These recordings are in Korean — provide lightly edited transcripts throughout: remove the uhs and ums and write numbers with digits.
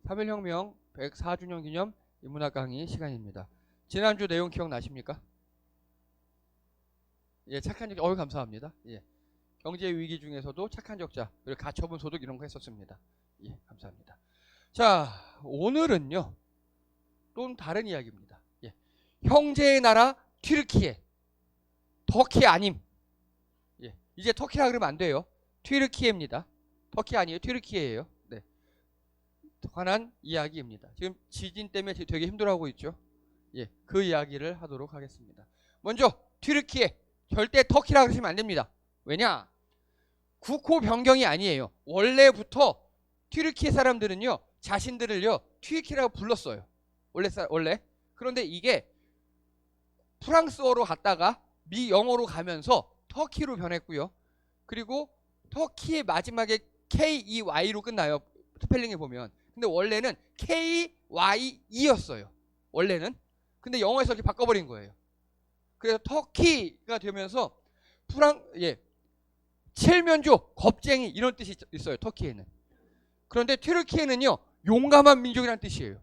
3.1혁명 104주년 기념 인문학 강의 시간입니다. 지난주 내용 기억나십니까? 예, 착한 적자. 감사합니다. 예. 경제 위기 중에서도 착한 적자, 그리고 가처분 소득 이런 거 했었습니다. 예, 감사합니다. 자, 오늘은요. 또 다른 이야기입니다. 예. 형제의 나라 튀르키예. 터키 아님. 예. 이제 터키라 그러면 안 돼요. 튀르키예입니다. 터키 아니에요. 튀르키예예요. 네. 관한 이야기입니다. 지금 지진 때문에 되게 힘들어하고 있죠. 예. 그 이야기를 하도록 하겠습니다. 먼저 튀르키예. 절대 터키라 그러시면 안 됩니다. 왜냐? 국호 변경이 아니에요. 원래부터 튀르키예 사람들은요. 자신들을요. 튀르키라고 불렀어요. 원래. 그런데 이게 프랑스어로 갔다가 미 영어로 가면서 터키로 변했고요. 그리고 터키의 마지막에 KEY로 끝나요. 스펠링에 보면. 근데 원래는 KYE였어요. 원래는. 근데 영어에서 이렇게 바꿔버린 거예요. 그래서 터키가 되면서 칠면조, 겁쟁이 이런 뜻이 있어요. 터키에는. 그런데 튀르키예는요. 용감한 민족이라는 뜻이에요.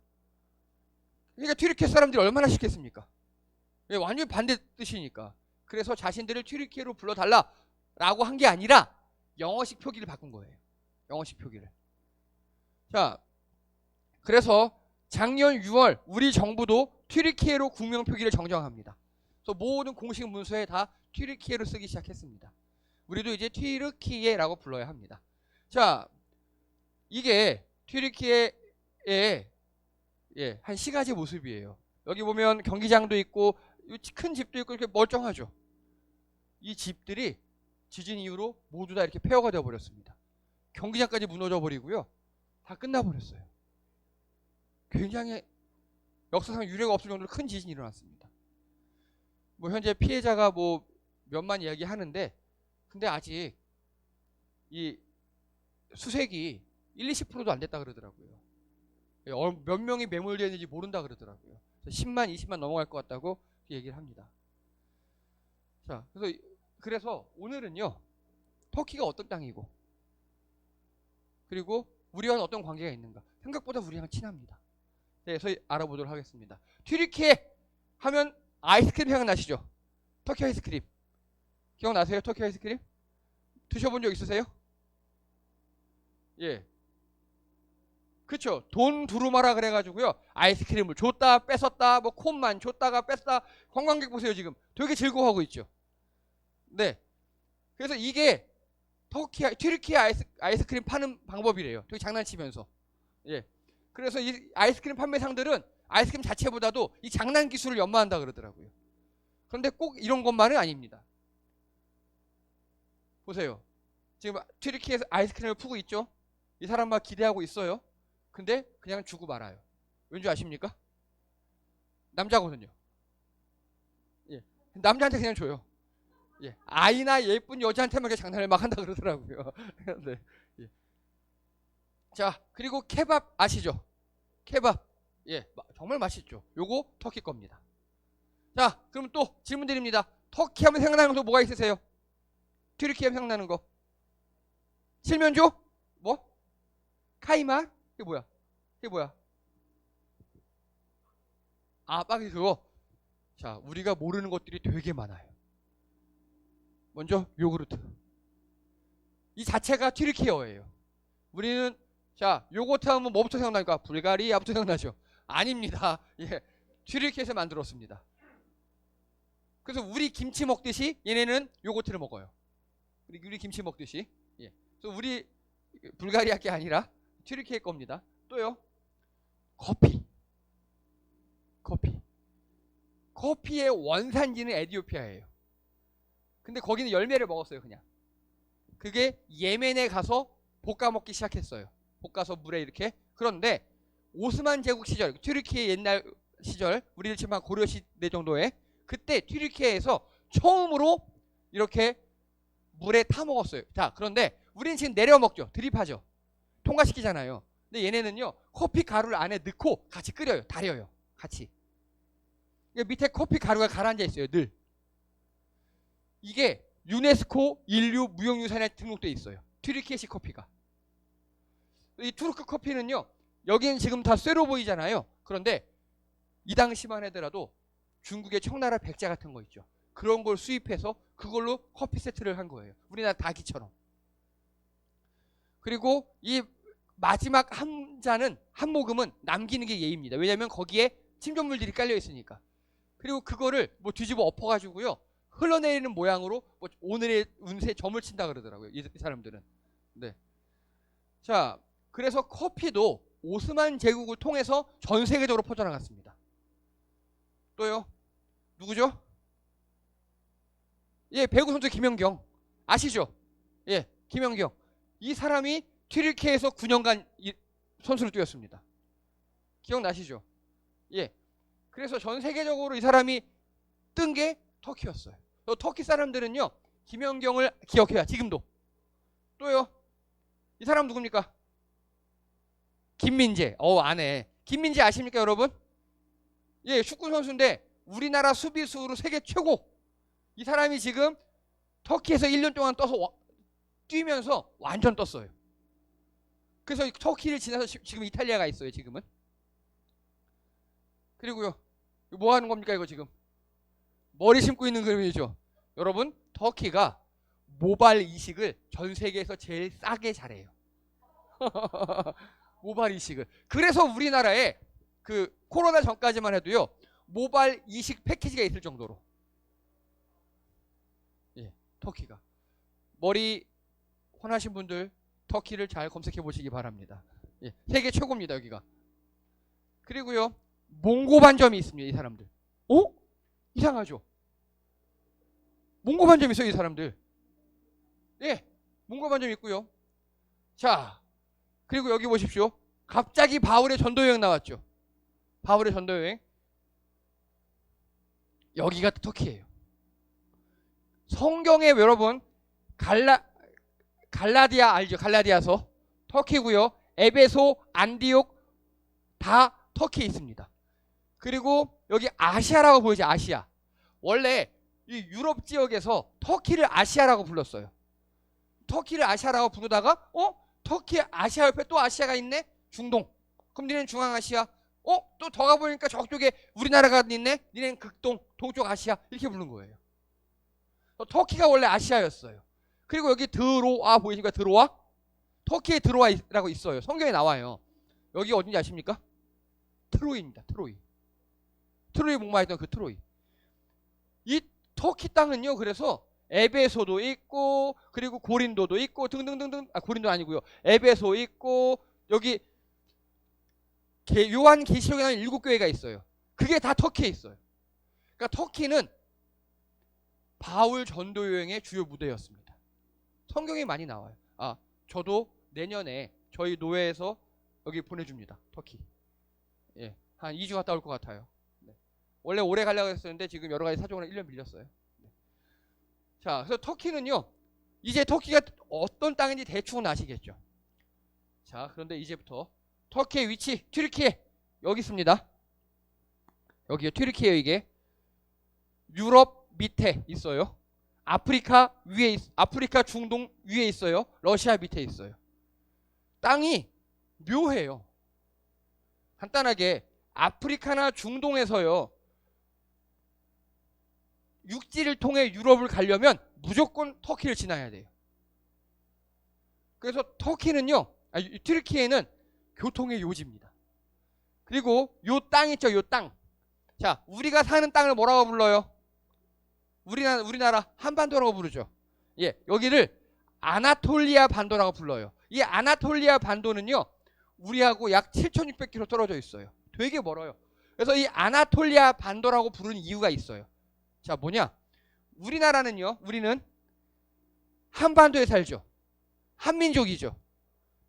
그러니까 튀르키예 사람들이 얼마나 싫겠습니까? 완전히 반대 뜻이니까. 그래서 자신들을 튀르키예로 불러달라라고 한 게 아니라 영어식 표기를 바꾼 거예요. 영어식 표기를. 자, 그래서 작년 6월 우리 정부도 튀르키예로 국명 표기를 정정합니다. 그래서 모든 공식 문서에 다 튀르키예로 쓰기 시작했습니다. 우리도 이제 튀르키예라고 불러야 합니다. 자, 이게 튀르키예의 한 시가지 모습이에요. 여기 보면 경기장도 있고 큰 집도 있고 이렇게 멀쩡하죠. 이 집들이 지진 이후로 모두 다 이렇게 폐허가 되어 버렸습니다. 경기장까지 무너져 버리고요. 다 끝나버렸어요. 굉장히 역사상 유례가 없을 정도로 큰 지진이 일어났습니다. 뭐 현재 피해자가 뭐 몇만 이야기하는데 근데 아직 이 수색이 1-20%도 안 됐다 그러더라고요. 몇 명이 매몰되어 있는지 모른다 그러더라고요. 10만, 20만 넘어갈 것 같다고 얘기를 합니다. 자, 그래서 오늘은요. 터키가 어떤 땅이고 그리고 우리와는 어떤 관계가 있는가. 생각보다 우리랑 친합니다. 네, 그래서 알아보도록 하겠습니다. 튀르키예 하면 아이스크림 생각나시죠? 터키 아이스크림. 기억나세요? 터키 아이스크림? 드셔본 적 있으세요? 예. 그쵸. 돈 두루마라 그래가지고요. 아이스크림을 줬다 뺏었다 뭐 콘만 줬다가 뺐다. 관광객 보세요 지금. 되게 즐거워하고 있죠. 네. 그래서 이게 튀르키예 아이스크림 파는 방법이래요. 되게 장난치면서. 예. 그래서 이 아이스크림 판매상들은 아이스크림 자체보다도 이 장난 기술을 연마한다 그러더라고요. 그런데 꼭 이런 것만은 아닙니다. 보세요. 지금 튀르키예에서 아이스크림을 푸고 있죠. 이 사람 막 기대하고 있어요. 근데 그냥 주고 말아요. 왠지 아십니까? 남자거든요. 예. 남자한테 그냥 줘요. 예. 아이나 예쁜 여자한테만 이렇게 장난을 막 한다 그러더라고요. 네. 예. 자, 그리고 케밥 아시죠? 케밥. 예. 정말 맛있죠. 요거 터키 겁니다. 자, 그럼 또 질문 드립니다. 터키 하면 생각나는 거 뭐가 있으세요? 튀르키예 하면 생각나는 거. 칠면조? 뭐? 카이마? 이게 뭐야? 빨리 그거. 자, 우리가 모르는 것들이 되게 많아요. 먼저 요구르트. 이 자체가 튀르키예어예요. 우리는 자, 요거트 하면 뭐부터 생각나니까? 불가리아부터 생각나죠? 아닙니다. 예. 튀르키예에서 만들었습니다. 그래서 우리 김치 먹듯이 얘네는 요거트를 먹어요. 우리 김치 먹듯이. 예. 그래서 우리 불가리아 게 아니라 튀르키예 겁니다. 또요. 커피의 원산지는 에티오피아예요. 근데 거기는 열매를 먹었어요, 그냥. 그게 예멘에 가서 볶아 먹기 시작했어요. 볶아서 물에 이렇게. 그런데 오스만 제국 시절, 튀르키예 옛날 시절, 우리를 치면 고려 시대 정도에 그때 튀르키예에서 처음으로 이렇게 물에 타 먹었어요. 자, 그런데 우리는 지금 내려 먹죠. 드립하죠. 통과시키잖아요. 근데 얘네는요. 커피 가루를 안에 넣고 같이 끓여요. 달여요. 같이. 밑에 커피 가루가 가라앉아 있어요. 늘. 이게 유네스코 인류 무형유산에 등록돼 있어요. 튀르키예식 커피가. 이 투르크 커피는요. 여기는 지금 다 쇠로 보이잖아요. 그런데 이 당시만 하더라도 중국의 청나라 백자 같은 거 있죠. 그런 걸 수입해서 그걸로 커피 세트를 한 거예요. 우리나라 닭이처럼. 그리고 이 마지막 한 잔은, 한 모금은 남기는 게 예의입니다. 왜냐하면 거기에 침전물들이 깔려 있으니까. 그리고 그거를 뭐 뒤집어 엎어가지고요, 흘러내리는 모양으로 뭐 오늘의 운세에 점을 친다 그러더라고요. 이 사람들은. 네. 자, 그래서 커피도 오스만 제국을 통해서 전 세계적으로 퍼져나갔습니다. 또요? 누구죠? 예, 배구 선수 김연경. 아시죠? 예, 김연경. 이 사람이 튀르키예에서 9년간 선수로 뛰었습니다. 기억나시죠? 예. 그래서 전 세계적으로 이 사람이 뜬 게 터키였어요. 터키 사람들은요, 김연경을 기억해요. 지금도. 또요? 이 사람 누굽니까? 김민재. 아네. 김민재 아십니까, 여러분? 예, 축구 선수인데 우리나라 수비수로 세계 최고. 이 사람이 지금 터키에서 1년 동안 떠서 뛰면서 완전 떴어요. 그래서 터키를 지나서 지금 이탈리아가 있어요, 지금은. 그리고요, 뭐 하는 겁니까, 이거 지금? 머리 심고 있는 그림이죠. 여러분, 터키가 모발 이식을 전 세계에서 제일 싸게 잘해요. 모발 이식을. 그래서 우리나라에 그 코로나 전까지만 해도요, 모발 이식 패키지가 있을 정도로. 예, 터키가. 머리 혼하신 분들 터키를 잘 검색해 보시기 바랍니다. 예, 세계 최고입니다, 여기가. 그리고요, 몽고 반점이 있습니다, 이 사람들. 이상하죠? 몽고 반점 있어요, 이 사람들. 예, 몽고 반점 있고요. 자, 그리고 여기 보십시오. 갑자기 바울의 전도 여행 나왔죠. 바울의 전도 여행. 여기가 터키예요. 성경에 여러분 갈라디아 알죠? 갈라디아서 터키고요. 에베소, 안디옥 다 터키에 있습니다. 그리고 여기 아시아라고 보이죠? 아시아. 원래 이 유럽 지역에서 터키를 아시아라고 불렀어요. 터키를 아시아라고 부르다가 터키 아시아 옆에 또 아시아가 있네? 중동. 그럼 니네는 중앙아시아. 또 더 가보니까 저쪽에 우리나라가 있네? 니네는 극동, 동쪽 아시아. 이렇게 부른 거예요. 터키가 원래 아시아였어요. 그리고 여기 드로아 보이십니까? 드로아? 터키에 드로아라고 있어요. 성경에 나와요. 여기 어딘지 아십니까? 트로이입니다. 트로이. 트로이 목마했던 그 트로이. 이 터키 땅은요, 그래서 에베소도 있고, 그리고 고린도도 있고, 등등등등. 고린도 아니고요. 에베소 있고, 여기 요한 계시록에 나온 7교회가 있어요. 그게 다 터키에 있어요. 그러니까 터키는 바울 전도 여행의 주요 무대였습니다. 성경에 많이 나와요. 저도 내년에 저희 노회에서 여기 보내줍니다. 터키. 예, 한 2주 갔다 올 것 같아요. 네. 원래 오래 가려고 했었는데 지금 여러 가지 사정으로 1년 밀렸어요. 네. 자, 그래서 터키는요, 이제 터키가 어떤 땅인지 대충은 아시겠죠. 자, 그런데 이제부터 터키의 위치, 튀르키예 여기 있습니다. 여기요, 튀르키예. 이게 유럽 밑에 있어요. 아프리카 위에 아프리카 중동 위에 있어요. 러시아 밑에 있어요. 땅이 묘해요. 간단하게 아프리카나 중동에서요, 육지를 통해 유럽을 가려면 무조건 터키를 지나야 돼요. 그래서 터키는요, 튀르키예는 교통의 요지입니다. 그리고 요 땅 있죠, 요 땅. 자, 우리가 사는 땅을 뭐라고 불러요? 우리나라 한반도라고 부르죠. 예, 여기를 아나톨리아 반도라고 불러요. 이 아나톨리아 반도는요, 우리하고 약 7,600km 떨어져 있어요. 되게 멀어요. 그래서 이 아나톨리아 반도라고 부르는 이유가 있어요. 자, 뭐냐? 우리나라는요, 우리는 한반도에 살죠. 한민족이죠.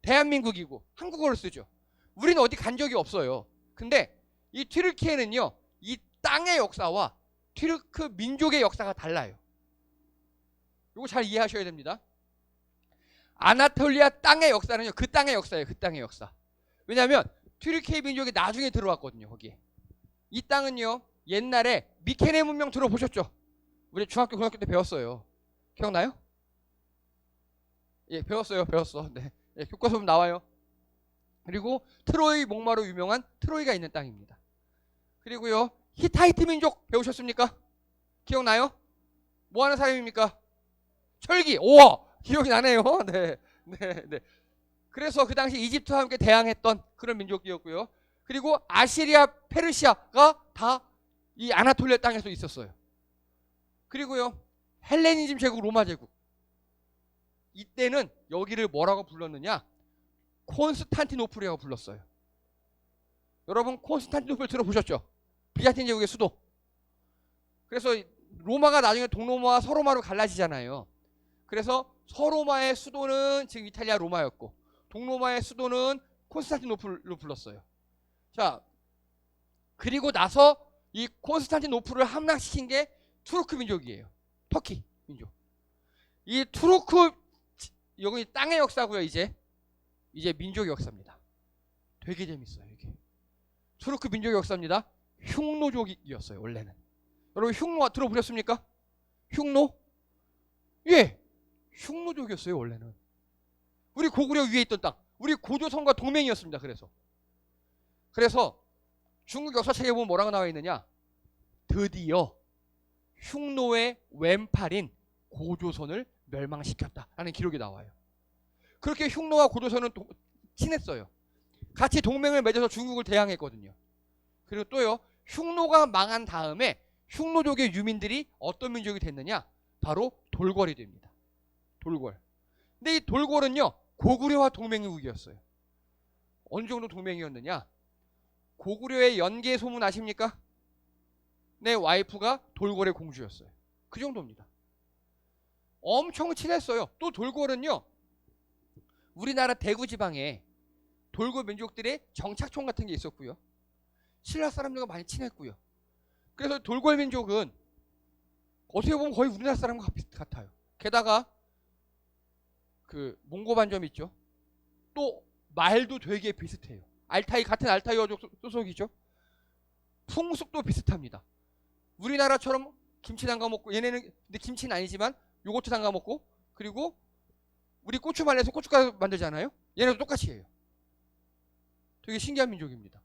대한민국이고 한국어를 쓰죠. 우리는 어디 간 적이 없어요. 근데 이 튀르키예는요, 이 땅의 역사와 튀르크 민족의 역사가 달라요. 이거 잘 이해하셔야 됩니다. 아나톨리아 땅의 역사는요, 그 땅의 역사예요. 그 땅의 역사. 왜냐하면 튀르키예 민족이 나중에 들어왔거든요. 거기에. 이 땅은요, 옛날에 미케네 문명 들어보셨죠? 우리 중학교 고등학교 때 배웠어요. 기억나요? 예, 배웠어요. 네. 예, 교과서 보면 나와요. 그리고 트로이 목마로 유명한 트로이가 있는 땅입니다. 그리고요, 히타이트 민족 배우셨습니까? 기억나요? 뭐 하는 사람입니까? 철기. 오, 기억이 나네요. 네, 네, 네. 그래서 그 당시 이집트와 함께 대항했던 그런 민족이었고요. 그리고 아시리아, 페르시아가 다 이 아나톨리아 땅에서 있었어요. 그리고요, 헬레니즘 제국, 로마 제국. 이때는 여기를 뭐라고 불렀느냐? 콘스탄티노플이라고 불렀어요. 여러분 콘스탄티노플 들어보셨죠? 비잔틴 제국의 수도. 그래서 로마가 나중에 동로마와 서로마로 갈라지잖아요. 그래서 서로마의 수도는 지금 이탈리아 로마였고 동로마의 수도는 콘스탄티노플로 불렀어요. 자, 그리고 나서 이 콘스탄티노플을 함락시킨 게 투르크 민족이에요. 터키 민족. 이 투르크, 여기 땅의 역사고요. 이제 민족의 역사입니다. 되게 재밌어요. 이게 투르크 민족의 역사입니다. 흉노족이었어요 원래는. 여러분 흉노 들어보셨습니까? 흉노? 예, 흉노족이었어요 원래는. 우리 고구려 위에 있던 땅, 우리 고조선과 동맹이었습니다. 그래서 중국 역사책에 보면 뭐라고 나와 있느냐? 드디어 흉노의 왼팔인 고조선을 멸망시켰다라는 기록이 나와요. 그렇게 흉노와 고조선은 친했어요. 같이 동맹을 맺어서 중국을 대항했거든요. 그리고 또요, 흉노가 망한 다음에 흉노족의 유민들이 어떤 민족이 됐느냐? 바로 돌궐이 됩니다. 돌궐. 근데 이 돌궐은요, 고구려와 동맹국이었어요. 어느 정도 동맹이었느냐? 고구려의 연개 소문 아십니까? 내 와이프가 돌궐의 공주였어요. 그 정도입니다. 엄청 친했어요. 또 돌궐은요, 우리나라 대구 지방에 돌궐 민족들의 정착촌 같은 게 있었고요. 신라 사람들과 많이 친했고요. 그래서 돌궐 민족은 어떻게 보면 거의 우리나라 사람과 같아요. 게다가 그 몽고 반점 있죠. 또 말도 되게 비슷해요. 알타이, 같은 알타이어족 소속이죠. 풍습도 비슷합니다. 우리나라처럼 김치 담가 먹고, 얘네는 근데 김치는 아니지만 요거트 담가 먹고, 그리고 우리 고추 말려서 고춧가루 만들잖아요. 얘네도 똑같이 해요. 되게 신기한 민족입니다.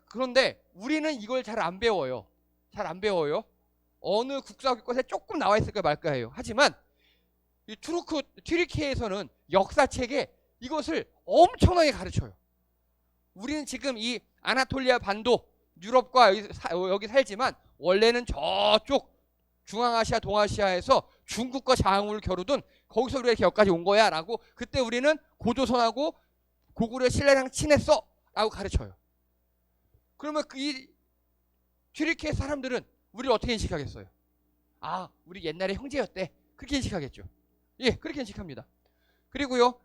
그런데 우리는 이걸 잘 안 배워요. 잘 안 배워요. 어느 국사교과서에 조금 나와 있을까 말까 해요. 하지만 이 튀르키예에서는 역사책에 이것을 엄청나게 가르쳐요. 우리는 지금 이 아나톨리아 반도, 유럽과 여기 살지만 원래는 저쪽 중앙아시아, 동아시아에서 중국과 장을 겨루던 거기서 우리가 여기까지 온 거야 라고, 그때 우리는 고조선하고 고구려 신라랑 친했어 라고 가르쳐요. 그러면 이 튀르키예 사람들은 우리를 어떻게 인식하겠어요? 아, 우리 옛날에 형제였대. 그렇게 인식하겠죠. 예, 그렇게 인식합니다. 그리고요,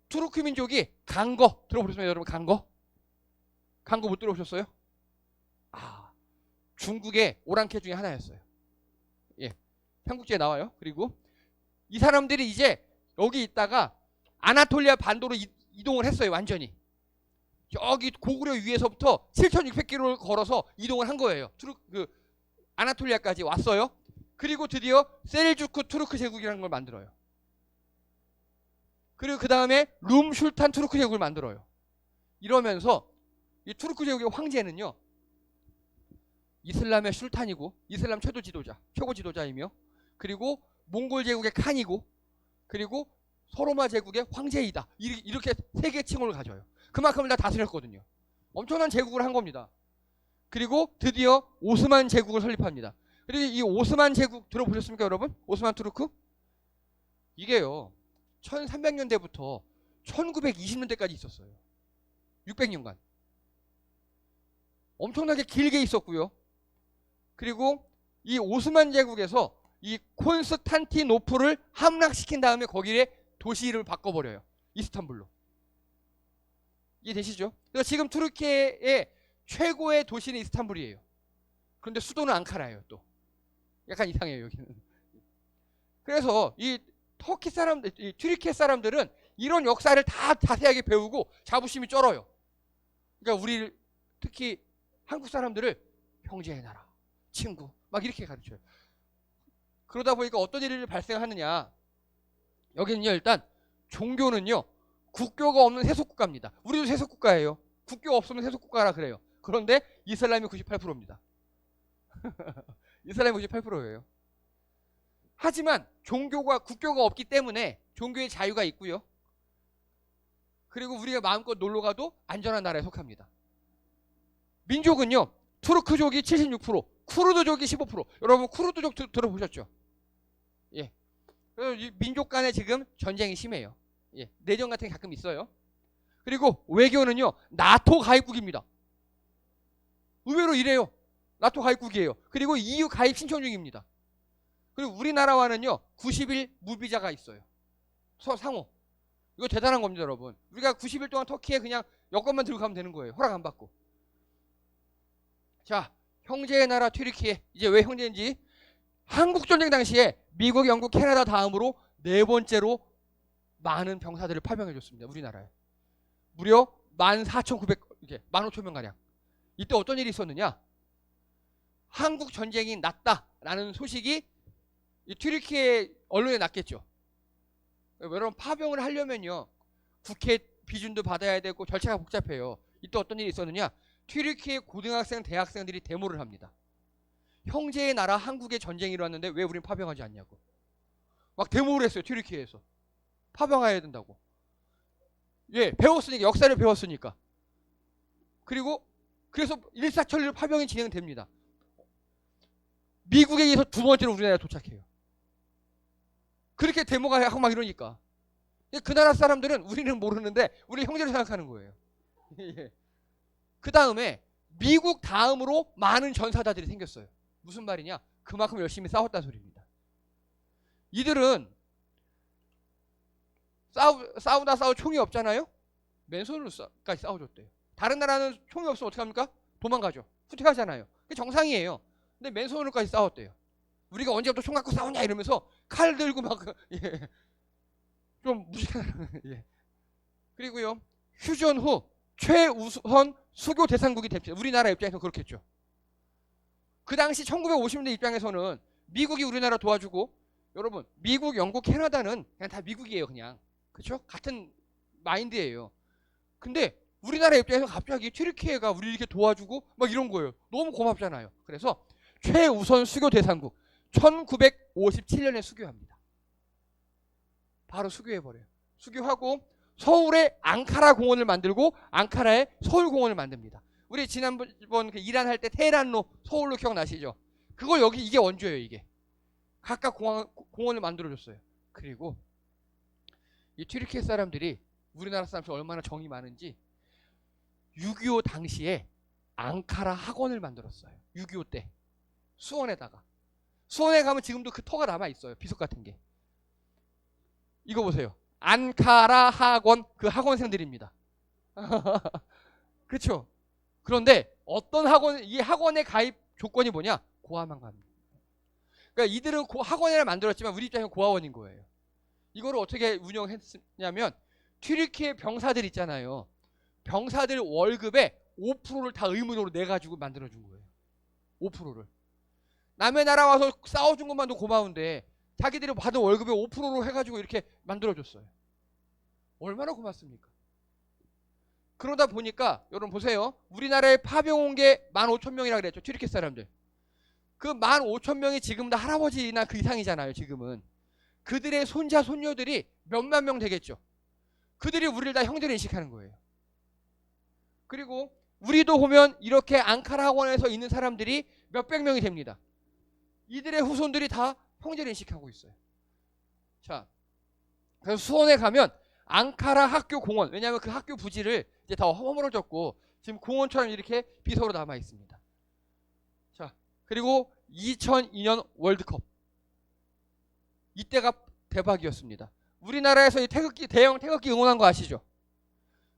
투르크 민족이 강거 들어보셨습니까 여러분? 강거 못 들어보셨어요? 아, 중국의 오랑캐 중에 하나였어요. 예, 삼국지에 나와요. 그리고 이 사람들이 이제 여기 있다가 아나톨리아 반도로 이동을 했어요. 완전히 여기 고구려 위에서부터 7,600km를 걸어서 이동을 한 거예요. 아나톨리아까지 왔어요. 그리고 드디어 셀주크 투르크 제국이라는 걸 만들어요. 그리고 그 다음에 룸슐탄 투르크 제국을 만들어요. 이러면서 이 투르크 제국의 황제는요, 이슬람의 술탄이고 이슬람 최고 지도자이며, 그리고 몽골 제국의 칸이고, 그리고 서로마 제국의 황제이다. 이렇게 세 개의 칭호를 가져요. 그만큼을 다 다스렸거든요. 엄청난 제국을 한 겁니다. 그리고 드디어 오스만 제국을 설립합니다. 그리고 이 오스만 제국 들어보셨습니까 여러분? 오스만 투르크? 이게요, 1300년대부터 1920년대까지 있었어요. 600년간. 엄청나게 길게 있었고요. 그리고 이 오스만 제국에서 이 콘스탄티노플을 함락시킨 다음에 거기에 도시를 바꿔버려요. 이스탄불로. 이해되시죠? 그래서 지금 투르키의 최고의 도시는 이스탄불이에요. 그런데 수도는 앙카라예요. 또 약간 이상해요 여기는. 그래서 이 터키 사람들, 이 튀르키예 사람들은 이런 역사를 다 자세하게 배우고 자부심이 쩔어요. 그러니까 우리 특히 한국 사람들을 형제의 나라, 친구 막 이렇게 가르쳐요. 그러다 보니까 어떤 일이 발생하느냐, 여기는요 일단 종교는요 국교가 없는 세속국가입니다. 우리도 세속국가예요. 국교 없으면 세속국가라 그래요. 그런데 이슬람이 98%입니다. 이슬람이 98%예요. 하지만 국교가 없기 때문에 종교의 자유가 있고요. 그리고 우리가 마음껏 놀러가도 안전한 나라에 속합니다. 민족은요. 투르크족이 76%, 쿠르드족이 15%. 여러분 쿠르드족 들어보셨죠? 예. 그래서 이 민족 간에 지금 전쟁이 심해요. 예. 내전 같은 게 가끔 있어요. 그리고 외교는요. 나토 가입국입니다. 의외로 이래요. 나토 가입국이에요. 그리고 EU 가입 신청 중입니다. 그리고 우리나라와는요. 90일 무비자가 있어요. 상호. 이거 대단한 겁니다, 여러분. 우리가 90일 동안 터키에 그냥 여권만 들고 가면 되는 거예요. 허락 안 받고. 자, 형제의 나라 튀르키예. 이제 왜 형제인지. 한국전쟁 당시에 미국, 영국, 캐나다 다음으로 네 번째로 많은 병사들을 파병해 줬습니다. 우리나라에. 무려 14,900, 이게 15,000명 가량. 이때 어떤 일이 있었느냐? 한국 전쟁이 났다라는 소식이 이 튀르키예 언론에 났겠죠. 여러분 파병을 하려면요. 국회 비준도 받아야 되고 절차가 복잡해요. 이때 어떤 일이 있었느냐? 튀르키예 고등학생, 대학생들이 데모를 합니다. 형제의 나라 한국에 전쟁이 일어났는데 왜 우린 파병하지 않냐고. 막 데모를 했어요. 튀르키예에서. 파병해야 된다고. 예, 배웠으니까. 역사를 배웠으니까. 그리고 그래서 일사천리로 파병이 진행됩니다. 미국에 의해서 두 번째로 우리나라에 도착해요. 그렇게 데모가 하고 막 이러니까. 그 나라 사람들은 우리는 모르는데 우리 형제를 생각하는 거예요. 예. 그 다음에 미국 다음으로 많은 전사자들이 생겼어요. 무슨 말이냐? 그만큼 열심히 싸웠다는 소리입니다. 이들은 싸우다 총이 없잖아요? 맨손으로까지 싸워줬대요. 다른 나라는 총이 없으면 어떻게 합니까? 도망가죠. 후퇴하잖아요. 그게 정상이에요. 근데 맨손으로까지 싸웠대요. 우리가 언제부터 총 갖고 싸우냐 이러면서 칼 들고 막 예. 좀 무식한 예. 그리고요. 휴전 후 최우선 수교 대상국이 됩니다. 우리나라 입장에서 그렇겠죠. 그 당시 1950년대 입장에서는 미국이 우리나라 도와주고 여러분 미국, 영국, 캐나다는 그냥 다 미국이에요. 그냥. 그렇죠? 같은 마인드예요. 근데 우리나라 입장에서 갑자기 튀르키예가 우리 이렇게 도와주고 막 이런 거예요. 너무 고맙잖아요. 그래서 최우선 수교 대상국 1957년에 수교합니다. 바로 수교해버려요. 수교하고 서울에 앙카라 공원을 만들고 앙카라에 서울 공원을 만듭니다. 우리 지난번 그 이란 할 때 테헤란로 서울로 기억나시죠? 그걸 여기 이게 원조예요. 이게 각각 공원을 만들어줬어요. 그리고 이 튀르키예 사람들이 우리나라 사람들 얼마나 정이 많은지 6.25 당시에 앙카라 학원을 만들었어요. 6.25 때 수원에다가. 수원에 가면 지금도 그 터가 남아있어요. 비석 같은 게. 이거 보세요. 앙카라 학원, 그 학원생들입니다. 그렇죠? 그런데 어떤 학원, 이 학원의 가입 조건이 뭐냐? 고아만 갑니다. 그러니까 이들은 학원을 만들었지만 우리 입장에서 고아원인 거예요. 이거를 어떻게 운영했냐면 튀르키예 병사들 있잖아요. 병사들 월급의 5%를 다 의무적으로 내가지고 만들어준 거예요. 5%를. 남의 나라 와서 싸워준 것만도 고마운데 자기들이 받은 월급의 5%로 해가지고 이렇게 만들어줬어요. 얼마나 고맙습니까? 그러다 보니까 여러분 보세요. 우리나라에 파병 온 게 15,000명이라 그랬죠. 튀르키예 사람들. 그 15,000명이 지금 다 할아버지나 그 이상이잖아요. 지금은. 그들의 손자 손녀들이 몇만 명 되겠죠. 그들이 우리를 다 형제를 인식하는 거예요. 그리고 우리도 보면 이렇게 앙카라 학원에서 있는 사람들이 몇백 명이 됩니다. 이들의 후손들이 다 형제를 인식하고 있어요. 자, 그래서 수원에 가면 앙카라 학교 공원, 왜냐하면 그 학교 부지를 이제 다 허물어졌고 지금 공원처럼 이렇게 비석으로 남아 있습니다. 자, 그리고 2002년 월드컵 이때가 대박이었습니다. 우리나라에서 이 대형 태극기 응원한 거 아시죠?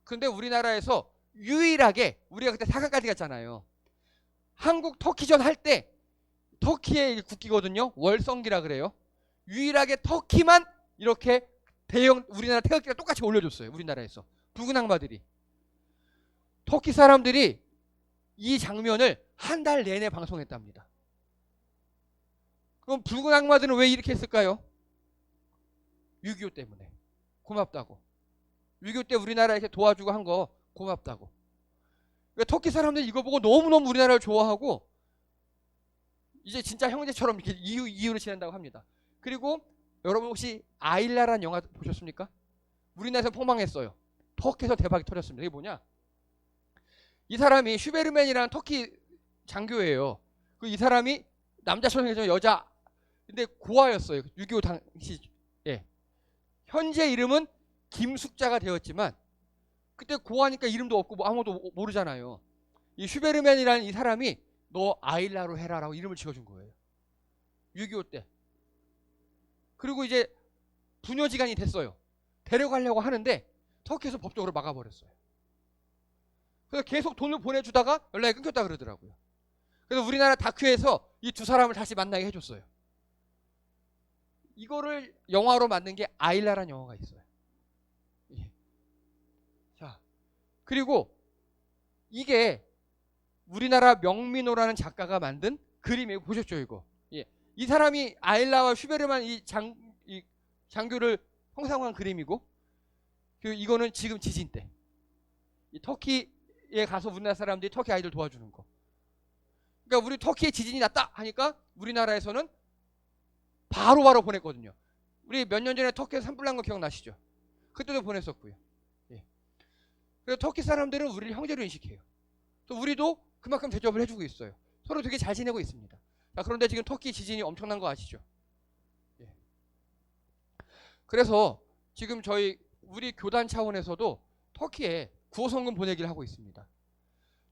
근데 우리나라에서 유일하게 우리가 그때 사강까지 갔잖아요. 한국 터키전 할 때 터키의 국기거든요. 월성기라 그래요. 유일하게 터키만 이렇게 대형 우리나라 태극기가 똑같이 올려줬어요. 우리나라에서 붉은 악마들이. 터키 사람들이 이 장면을 한 달 내내 방송했답니다. 그럼 붉은 악마들은 왜 이렇게 했을까요? 6.25 때문에. 고맙다고. 6.25 때 우리나라 이렇게 도와주고 한 거 고맙다고. 그러니까 터키 사람들이 이거 보고 너무너무 우리나라를 좋아하고 이제 진짜 형제처럼 이렇게 이유를 지낸다고 합니다. 그리고 여러분 혹시 아일라라는 영화 보셨습니까? 우리나라에서 폭망했어요. 터키에서 대박이 터졌습니다. 이게 뭐냐? 이 사람이 슈베르맨이라는 터키 장교예요. 이 사람이 남자처럼 생겨서 여자, 근데 고아였어요. 6.25 당시. 예. 현재 이름은 김숙자가 되었지만 그때 고아니까 이름도 없고 뭐 아무도 모르잖아요. 이 슈베르맨이라는 이 사람이 너 아일라로 해라라고 이름을 지어준 거예요. 6.25 때. 그리고 이제 부녀지간이 됐어요. 데려가려고 하는데 터키에서 법적으로 막아버렸어요. 그래서 계속 돈을 보내주다가 연락이 끊겼다 그러더라고요. 그래서 우리나라 다큐에서 이 두 사람을 다시 만나게 해줬어요. 이거를 영화로 만든 게 아일라라는 영화가 있어요. 예. 자, 그리고 이게 우리나라 명민호라는 작가가 만든 그림이에요. 보셨죠, 이거? 예. 이 사람이 아일라와 슈베르만 이 장교를 형상화한 그림이고, 그리고 이거는 지금 지진 때. 이 터키에 가서 우리나라 사람들이 터키 아이들 도와주는 거. 그러니까 우리 터키에 지진이 났다 하니까 우리나라에서는 바로바로 보냈거든요. 우리 몇 년 전에 터키에서 산불 난 거 기억나시죠? 그때도 보냈었고요. 예. 그래서 터키 사람들은 우리를 형제로 인식해요. 그래서 우리도 그만큼 대접을 해주고 있어요. 서로 되게 잘 지내고 있습니다. 자, 그런데 지금 터키 지진이 엄청난 거 아시죠? 예. 그래서 지금 우리 교단 차원에서도 터키에 구호성금 보내기를 하고 있습니다.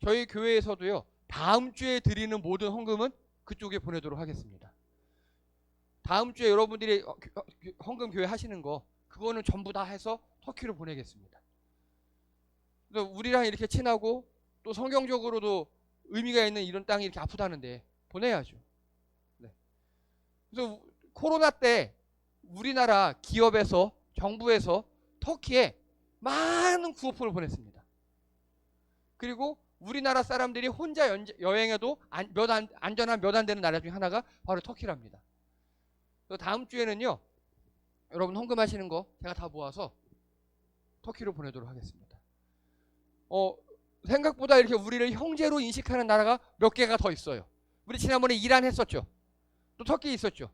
저희 교회에서도요, 다음 주에 드리는 모든 헌금은 그쪽에 보내도록 하겠습니다. 다음 주에 여러분들이 헌금 교회 하시는 거 그거는 전부 다 해서 터키로 보내겠습니다. 그래서 우리랑 이렇게 친하고 또 성경적으로도 의미가 있는 이런 땅이 이렇게 아프다는데 보내야죠. 네. 그래서 코로나 때 우리나라 기업에서 정부에서 터키에 많은 구호품을 보냈습니다. 그리고 우리나라 사람들이 혼자 여행해도 안전한 몇 안 되는 나라 중에 하나가 바로 터키랍니다. 다음 주에는요, 여러분 헌금하시는 거 제가 다 모아서 터키로 보내도록 하겠습니다. 생각보다 이렇게 우리를 형제로 인식하는 나라가 몇 개가 더 있어요. 우리 지난번에 이란 했었죠. 또 터키 있었죠.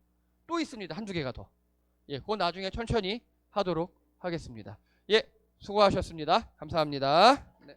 또 있습니다. 한두 개가 더. 예, 그건 나중에 천천히 하도록 하겠습니다. 예, 수고하셨습니다. 감사합니다. 네.